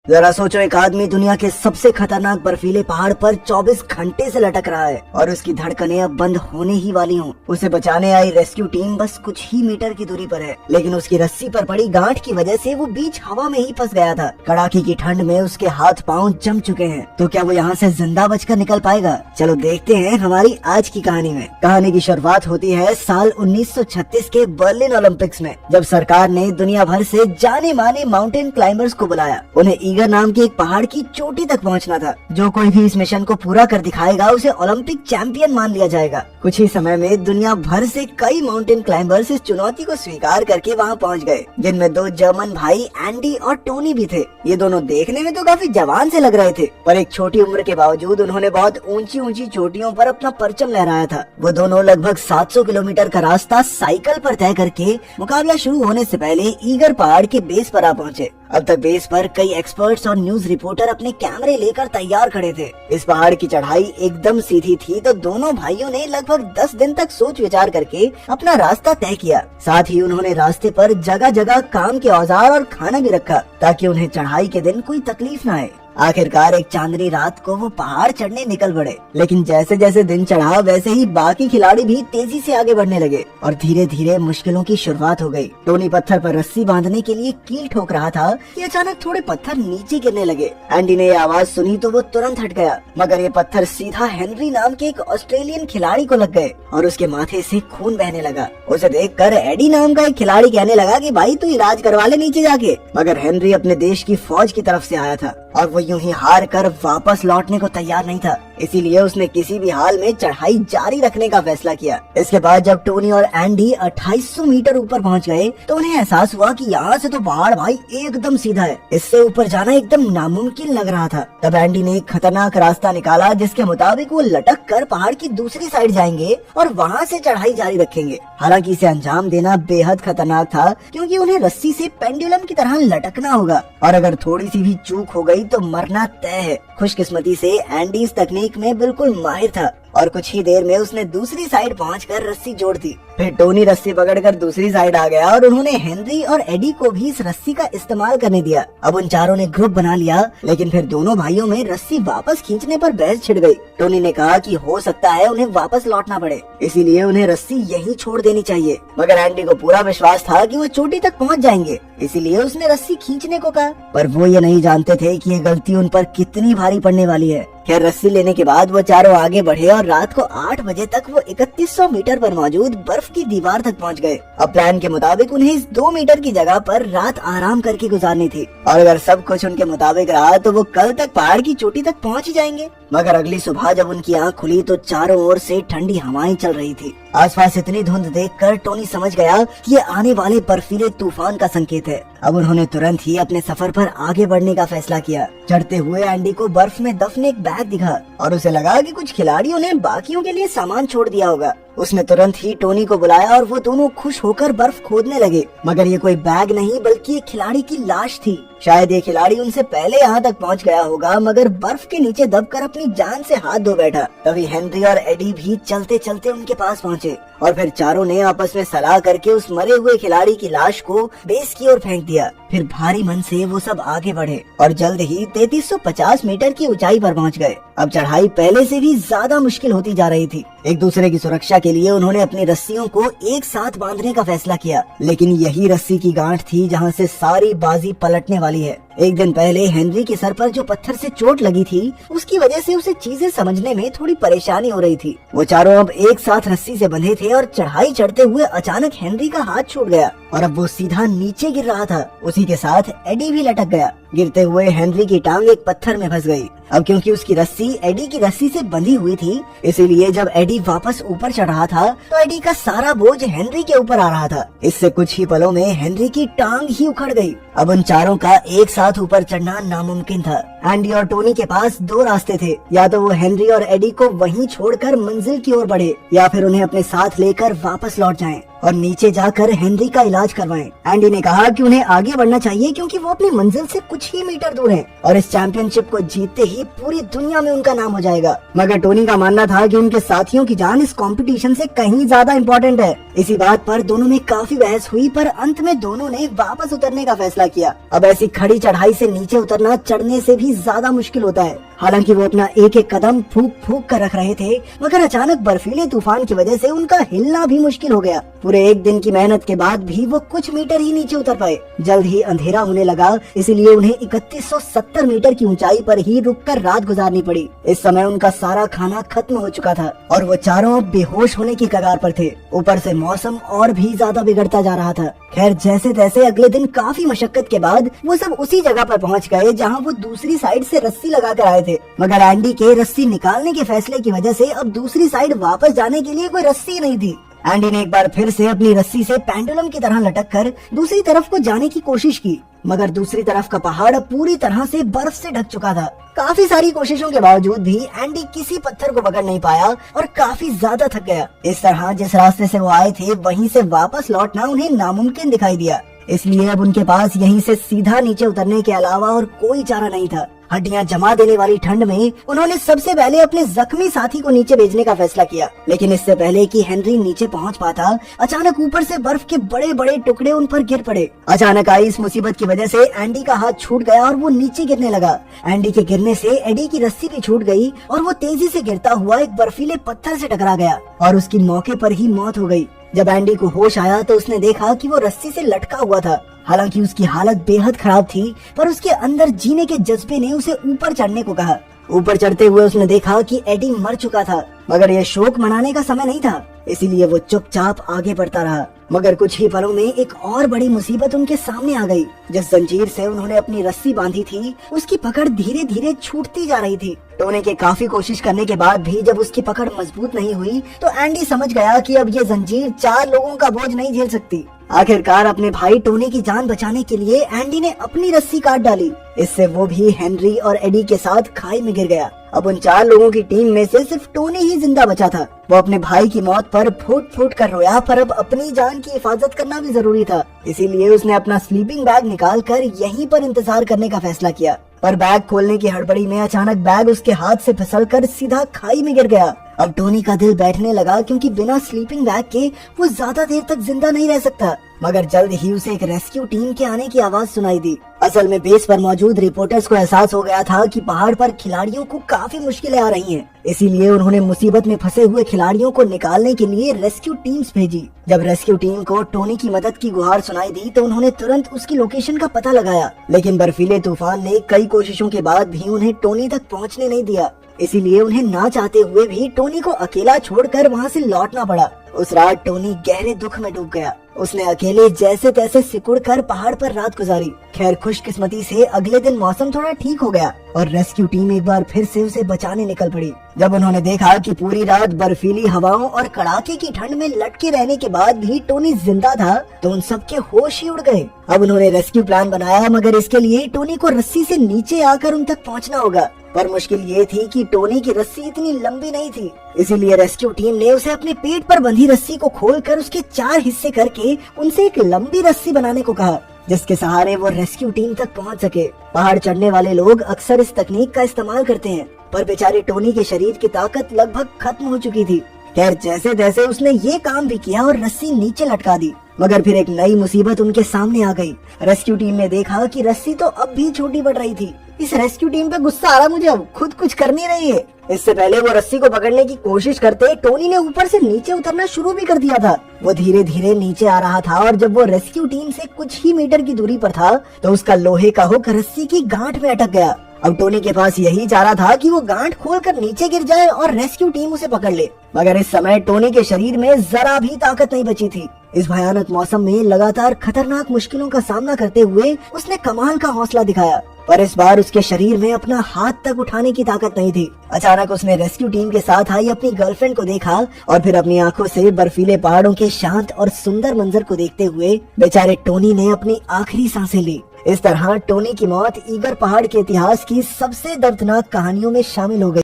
जरा सोचो, एक आदमी दुनिया के सबसे खतरनाक बर्फीले पहाड़ पर 24 घंटे से लटक रहा है और उसकी धड़कनें अब बंद होने ही वाली हों। उसे बचाने आई रेस्क्यू टीम बस कुछ ही मीटर की दूरी पर है, लेकिन उसकी रस्सी पर पड़ी गांठ की वजह से वो बीच हवा में ही फंस गया था। कड़ाके की ठंड में उसके हाथ पांव जम चुके हैं। तो क्या वो यहाँ से जिंदा बचकर निकल पाएगा? चलो देखते हैं हमारी आज की कहानी में। कहानी की शुरुआत होती है साल 1936 के बर्लिन ओलंपिक्स में, जब सरकार ने दुनिया भर से जाने माने माउंटेन क्लाइंबर्स को बुलाया। उन्हें ईगर नाम के एक पहाड़ की चोटी तक पहुंचना था। जो कोई भी इस मिशन को पूरा कर दिखाएगा उसे ओलंपिक चैंपियन मान लिया जाएगा। कुछ ही समय में दुनिया भर से कई माउंटेन क्लाइंबर्स इस चुनौती को स्वीकार करके वहां पहुंच गए, जिनमें दो जर्मन भाई एंडी और टोनी भी थे। ये दोनों देखने में तो काफी जवान से लग रहे थे, पर एक छोटी उम्र के बावजूद उन्होंने बहुत ऊंची ऊंची चोटियों पर अपना परचम लहराया था। वो दोनों लगभग 700 किलोमीटर का रास्ता साइकिल पर तय करके मुकाबला शुरू होने से पहले ईगर पहाड़ के बेस पर आ पहुंचे। अब तक बेस पर कई एक्सपर्ट्स और न्यूज रिपोर्टर अपने कैमरे लेकर तैयार खड़े थे। इस पहाड़ की चढ़ाई एकदम सीधी थी, तो दोनों भाइयों ने लगभग 10 दिन तक सोच विचार करके अपना रास्ता तय किया। साथ ही उन्होंने रास्ते पर जगह जगह काम के औजार और खाना भी रखा, ताकि उन्हें चढ़ाई के दिन कोई तकलीफ न आए। आखिरकार एक चांदनी रात को वो पहाड़ चढ़ने निकल पड़े, लेकिन जैसे जैसे दिन चढ़ा वैसे ही बाकी खिलाड़ी भी तेजी से आगे बढ़ने लगे और धीरे धीरे मुश्किलों की शुरुआत हो गई। टोनी पत्थर पर रस्सी बांधने के लिए कील ठोक रहा था कि अचानक थोड़े पत्थर नीचे गिरने लगे। एंडी ने ये आवाज सुनी तो वो तुरंत हट गया, मगर ये पत्थर सीधा हेनरी नाम के एक ऑस्ट्रेलियन खिलाड़ी को लग गए और उसके माथे से खून बहने लगा। उसे देखकर एडी नाम का एक खिलाड़ी कहने लगा कि भाई तू इलाज करवा ले नीचे जाके, मगर हेनरी अपने देश की फौज की तरफ से आया था और वो यूं ही हार कर वापस लौटने को तैयार नहीं था। इसीलिए उसने किसी भी हाल में चढ़ाई जारी रखने का फैसला किया। इसके बाद जब टोनी और एंडी 2800 मीटर ऊपर पहुंच गए तो उन्हें एहसास हुआ कि यहाँ से तो पहाड़ भाई एकदम सीधा है, इससे ऊपर जाना एकदम नामुमकिन लग रहा था। तब एंडी ने एक खतरनाक रास्ता निकाला, जिसके मुताबिक वो लटक कर पहाड़ की दूसरी साइड जाएंगे और वहाँ से चढ़ाई जारी रखेंगे। हालांकि इसे अंजाम देना बेहद खतरनाक था, क्योंकि उन्हें रस्सी से पेंडुलम की तरह लटकना होगा और अगर थोड़ी सी भी चूक हो गई तो मरना तय है। खुशकिस्मती से एंडी इस तकनीक में बिल्कुल माहिर था और कुछ ही देर में उसने दूसरी साइड पहुंचकर रस्सी जोड़ दी। फिर टोनी रस्सी पकड़कर दूसरी साइड आ गया और उन्होंने हेनरी और एडी को भी इस रस्सी का इस्तेमाल करने दिया। अब उन चारों ने ग्रुप बना लिया, लेकिन फिर दोनों भाइयों में रस्सी वापस खींचने पर बहस छिड़ गई। टोनी ने कहा कि हो सकता है उन्हें वापस लौटना पड़े, इसीलिए उन्हें रस्सी यहीं छोड़ देनी चाहिए। मगर एंडी को पूरा विश्वास था कि वो चोटी तक पहुंच जाएंगे, इसीलिए उसने रस्सी खींचने को कहा। पर वो ये नहीं जानते थे कि ये गलती उन पर कितनी भारी पड़ने वाली है। खैर, रस्सी लेने के बाद वो चारों आगे बढ़े और रात को 8 बजे तक वो 3100 मीटर पर मौजूद बर्फ की दीवार तक पहुंच गए। अब प्लान के मुताबिक उन्हें इस 2 मीटर की जगह पर रात आराम करके गुजारनी थी और अगर सब कुछ उनके मुताबिक रहा तो वो कल तक पहाड़ की चोटी तक पहुंच ही जाएंगे। मगर अगली सुबह जब उनकी आंख खुली तो चारों ओर से ठंडी हवाएं चल रही थी। आसपास इतनी धुंध देखकर टोनी समझ गया कि ये आने वाले बर्फीले तूफान का संकेत है। अब उन्होंने तुरंत ही अपने सफर पर आगे बढ़ने का फैसला किया। चढ़ते हुए एंडी को बर्फ में दफन एक बैग दिखा और उसे लगा कि कुछ खिलाड़ियों ने बाकियों के लिए सामान छोड़ दिया होगा। उसने तुरंत ही टोनी को बुलाया और वो दोनों खुश होकर बर्फ खोदने लगे। मगर ये कोई बैग नहीं बल्कि एक खिलाड़ी की लाश थी। शायद ये खिलाड़ी उनसे पहले यहाँ तक पहुँच गया होगा, मगर बर्फ के नीचे दबकर अपनी जान से हाथ धो बैठा। तभी हेनरी और एडी भी चलते चलते उनके पास पहुँचे और फिर चारों ने आपस में सलाह करके उस मरे हुए खिलाड़ी की लाश को बेस की ओर फेंक दिया। फिर भारी मन से वो सब आगे बढ़े और जल्द ही 3350 मीटर की ऊंचाई पर पहुंच गए। अब चढ़ाई पहले से भी ज्यादा मुश्किल होती जा रही थी। एक दूसरे की सुरक्षा के लिए उन्होंने अपनी रस्सियों को एक साथ बांधने का फैसला किया, लेकिन यही रस्सी की गांठ थी जहां से सारी बाजी पलटने वाली है। एक दिन पहले हेनरी के सर पर जो पत्थर से चोट लगी थी, उसकी वजह से उसे चीजें समझने में थोड़ी परेशानी हो रही थी। वो चारों अब एक साथ रस्सी से बंधे थे और चढ़ाई चढ़ते हुए अचानक हेनरी का हाथ छूट गया और अब वो सीधा नीचे गिर रहा था। उसी के साथ एडी भी लटक गया। गिरते हुए हेनरी की टांग एक पत्थर में फंस गई। अब क्योंकि उसकी रस्सी एडी की रस्सी से बंधी हुई थी, इसीलिए जब एडी वापस ऊपर चढ़ रहा था तो एडी का सारा बोझ हेनरी के ऊपर आ रहा था। इससे कुछ ही पलों में हेनरी की टांग ही उखड़ गई। अब उन चारों का एक साथ ऊपर चढ़ना नामुमकिन था। एंडी और टोनी के पास दो रास्ते थे, या तो वो हेनरी और एडी को वहीं छोड़कर मंजिल की ओर बढ़े या फिर उन्हें अपने साथ लेकर वापस लौट जाएं और नीचे जाकर हेनरी का इलाज करवाएं। एंडी ने कहा कि उन्हें आगे बढ़ना चाहिए क्योंकि वो अपनी मंजिल से कुछ ही मीटर दूर हैं और इस चैंपियनशिप को जीतते ही पूरी दुनिया में उनका नाम हो जाएगा। मगर टोनी का मानना था कि उनके साथियों की जान इस कंपटीशन से कहीं ज्यादा इम्पोर्टेंट है। इसी बात पर दोनों में काफी बहस हुई, पर अंत में दोनों ने वापस उतरने का फैसला किया। अब ऐसी खड़ी चढ़ाई से नीचे उतरना चढ़ने से भी ज्यादा मुश्किल होता है। हालांकि वो अपना एक एक कदम फूक फूक कर रख रहे थे, मगर अचानक बर्फीले तूफान की वजह से उनका हिलना भी मुश्किल हो गया। पूरे एक दिन की मेहनत के बाद भी वो कुछ मीटर ही नीचे उतर पाए। जल्द ही अंधेरा होने लगा, इसलिए उन्हें 3170 मीटर की ऊंचाई पर ही रुककर रात गुजारनी पड़ी। इस समय उनका सारा खाना खत्म हो चुका था और वो चारों बेहोश होने की कगार पर थे। ऊपर से मौसम और भी ज्यादा बिगड़ता जा रहा था। खैर, जैसे तैसे अगले दिन काफी मशक्कत के बाद वो सब उसी जगह पर पहुंच गए जहां वो दूसरी साइड से रस्सी लगा कर आए थे। मगर एंडी के रस्सी निकालने के फैसले की वजह से अब दूसरी साइड वापस जाने के लिए कोई रस्सी नहीं थी। एंडी ने एक बार फिर से अपनी रस्सी से पेंडुलम की तरह लटक कर दूसरी तरफ को जाने की कोशिश की, मगर दूसरी तरफ का पहाड़ अब पूरी तरह से बर्फ से ढक चुका था। काफी सारी कोशिशों के बावजूद भी एंडी किसी पत्थर को पकड़ नहीं पाया और काफी ज्यादा थक गया। इस तरह जिस रास्ते से वो आए थे वहीं से वापस लौटना उन्हें नामुमकिन दिखाई दिया। इसलिए अब उनके पास यहीं से सीधा नीचे उतरने के अलावा और कोई चारा नहीं था। हड्डियां जमा देने वाली ठंड में उन्होंने सबसे पहले अपने जख्मी साथी को नीचे भेजने का फैसला किया, लेकिन इससे पहले कि हेनरी नीचे पहुंच पाता, अचानक ऊपर से बर्फ के बड़े बड़े टुकड़े उन पर गिर पड़े। अचानक आई इस मुसीबत की वजह से एंडी का हाथ छूट गया और वो नीचे गिरने लगा। एंडी के गिरने से एडी की रस्सी भी छूट गई और वो तेजी से गिरता हुआ एक बर्फीले पत्थर से टकरा गया और उसकी मौके पर ही मौत हो गई। जब एंडी को होश आया तो उसने देखा कि वो रस्सी से लटका हुआ था। हालांकि उसकी हालत बेहद खराब थी, पर उसके अंदर जीने के जज्बे ने उसे ऊपर चढ़ने को कहा। ऊपर चढ़ते हुए उसने देखा कि एडी मर चुका था, मगर यह शोक मनाने का समय नहीं था, इसीलिए वो चुपचाप आगे बढ़ता रहा। मगर कुछ ही पलों में एक और बड़ी मुसीबत उनके सामने आ गई। जिस जंजीर से उन्होंने अपनी रस्सी बांधी थी, उसकी पकड़ धीरे धीरे छूटती जा रही थी। टोनी के काफी कोशिश करने के बाद भी जब उसकी पकड़ मजबूत नहीं हुई, तो एंडी समझ गया कि अब ये जंजीर 4 लोगों का बोझ नहीं झेल सकती। आखिरकार अपने भाई टोनी की जान बचाने के लिए एंडी ने अपनी रस्सी काट डाली। इससे वो भी हेनरी और एडी के साथ खाई में गिर गया। अब उन 4 लोगों की टीम में से सिर्फ टोनी ही जिंदा बचा था। वो अपने भाई की मौत पर फूट फूट कर रोया, पर अब अपनी जान की हिफाजत करना भी जरूरी था। इसीलिए उसने अपना स्लीपिंग बैग निकाल कर यहीं पर इंतजार करने का फैसला किया। पर बैग खोलने की हड़बड़ी में अचानक बैग उसके हाथ से फिसलकर सीधा खाई में गिर गया। अब टोनी का दिल बैठने लगा, क्योंकि बिना स्लीपिंग बैग के वो ज्यादा देर तक जिंदा नहीं रह सकता। मगर जल्द ही उसे एक रेस्क्यू टीम के आने की आवाज सुनाई दी। असल में बेस पर मौजूद रिपोर्टर्स को एहसास हो गया था कि पहाड़ पर खिलाड़ियों को काफी मुश्किलें आ रही हैं। इसीलिए उन्होंने मुसीबत में फंसे हुए खिलाड़ियों को निकालने के लिए रेस्क्यू टीम्स भेजी। जब रेस्क्यू टीम को टोनी की मदद की गुहार सुनाई दी तो उन्होंने तुरंत उसकी लोकेशन का पता लगाया, लेकिन बर्फीले तूफान ने कई कोशिशों के बाद भी उन्हें टोनी तक पहुंचने नहीं दिया। इसीलिए उन्हें ना चाहते हुए भी टोनी को अकेला छोड़कर वहां से लौटना पड़ा। उस रात टोनी गहरे दुख में डूब गया। उसने अकेले जैसे तैसे सिकुड़कर पहाड़ पर रात गुजारी। खैर, खुशकिस्मती से अगले दिन मौसम थोड़ा ठीक हो गया और रेस्क्यू टीम एक बार फिर से उसे बचाने निकल पड़ी। जब उन्होंने देखा कि पूरी रात बर्फीली हवाओं और कड़ाके की ठंड में लटके रहने के बाद भी टोनी जिंदा था, तो उन सबके होश ही उड़ गए। अब उन्होंने रेस्क्यू प्लान बनाया, मगर इसके लिए टोनी को रस्सी से नीचे आकर उन तक पहुँचना होगा। पर मुश्किल ये थी कि टोनी की रस्सी इतनी लंबी नहीं थी, इसीलिए रेस्क्यू टीम ने उसे अपने पेट पर बंधी रस्सी को खोलकर उसके 4 हिस्से करके उनसे एक लंबी रस्सी बनाने को कहा, जिसके सहारे वो रेस्क्यू टीम तक पहुंच सके। पहाड़ चढ़ने वाले लोग अक्सर इस तकनीक का इस्तेमाल करते हैं, पर बेचारे टोनी के शरीर की ताकत लगभग खत्म हो चुकी थी। खैर, जैसे तैसे उसने ये काम भी किया और रस्सी नीचे लटका दी। मगर फिर एक नई मुसीबत उनके सामने आ गई। रेस्क्यू टीम ने देखा कि रस्सी तो अब भी छोटी पड़ रही थी। इस रेस्क्यू टीम पे गुस्सा आ रहा मुझे, अब खुद कुछ कर नहीं रही है। इससे पहले वो रस्सी को पकड़ने की कोशिश करते टोनी ने ऊपर से नीचे उतरना शुरू भी कर दिया था। वो धीरे धीरे नीचे आ रहा था और जब वो रेस्क्यू टीम से कुछ ही मीटर की दूरी पर था तो उसका लोहे का हुक रस्सी की गांठ में अटक गया। अब टोनी के पास यही चारा था कि वो गांठ खोलकर नीचे गिर जाए और रेस्क्यू टीम उसे पकड़ ले। मगर इस समय टोनी के शरीर में जरा भी ताकत नहीं बची थी। इस भयानक मौसम में लगातार खतरनाक मुश्किलों का सामना करते हुए उसने कमाल का हौसला दिखाया, पर इस बार उसके शरीर में अपना हाथ तक उठाने की ताकत नहीं थी। अचानक उसने रेस्क्यू टीम के साथ आई अपनी गर्लफ्रेंड को देखा और फिर अपनी आंखों से बर्फीले पहाड़ों के शांत और सुंदर मंजर को देखते हुए बेचारे टोनी ने अपनी आखिरी सांसें ली। इस तरह टोनी की मौत ईगर पहाड़ के इतिहास की सबसे दर्दनाक कहानियों में शामिल हो गई।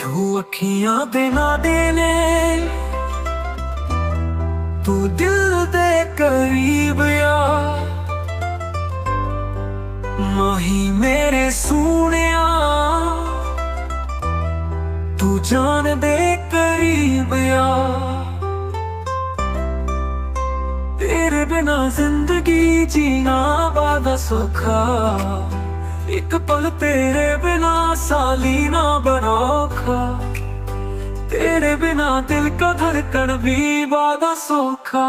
तू अखियां दे ना देने, तू दिल दे करीब आ, माही मेरे सोनिया, तू जान दे करीब आ। तेरे बिना जिंदगी जीना बड़ा सौखा, एक पल तेरे बिना साली ना बनोखा, तेरे बिना दिल का धड़कन भी बड़ा सौखा।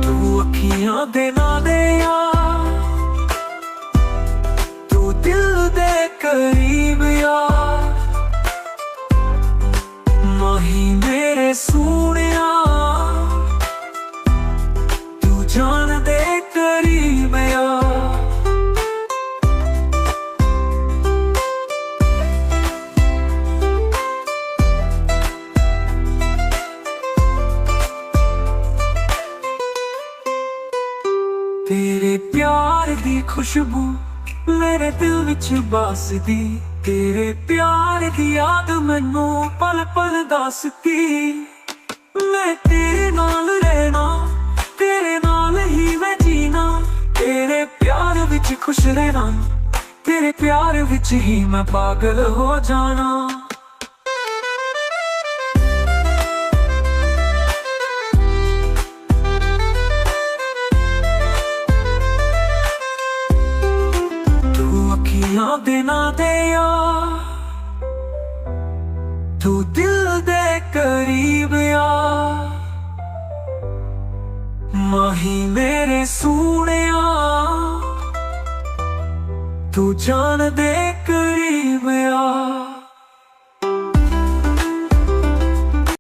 तू अखियां दे ना दे यार, तू दिल दे करीब यार, माही मेरे सोनिया, तू जान दे करीब आ। तेरे प्यार दी खुशबू मेरे दिल विच बसदी, तेरे प्यार दी याद मैनू पल पल दसदी। मैं तेरे नाल रहना, तेरे नाल ही मैं जीना, तेरे प्यार विच खुश रहना, तेरे प्यार विच ही मैं पागल हो जाना। दे ना दे यार, तू दिल दे करीब आ, माही मेरे सोनिया, तू जान दे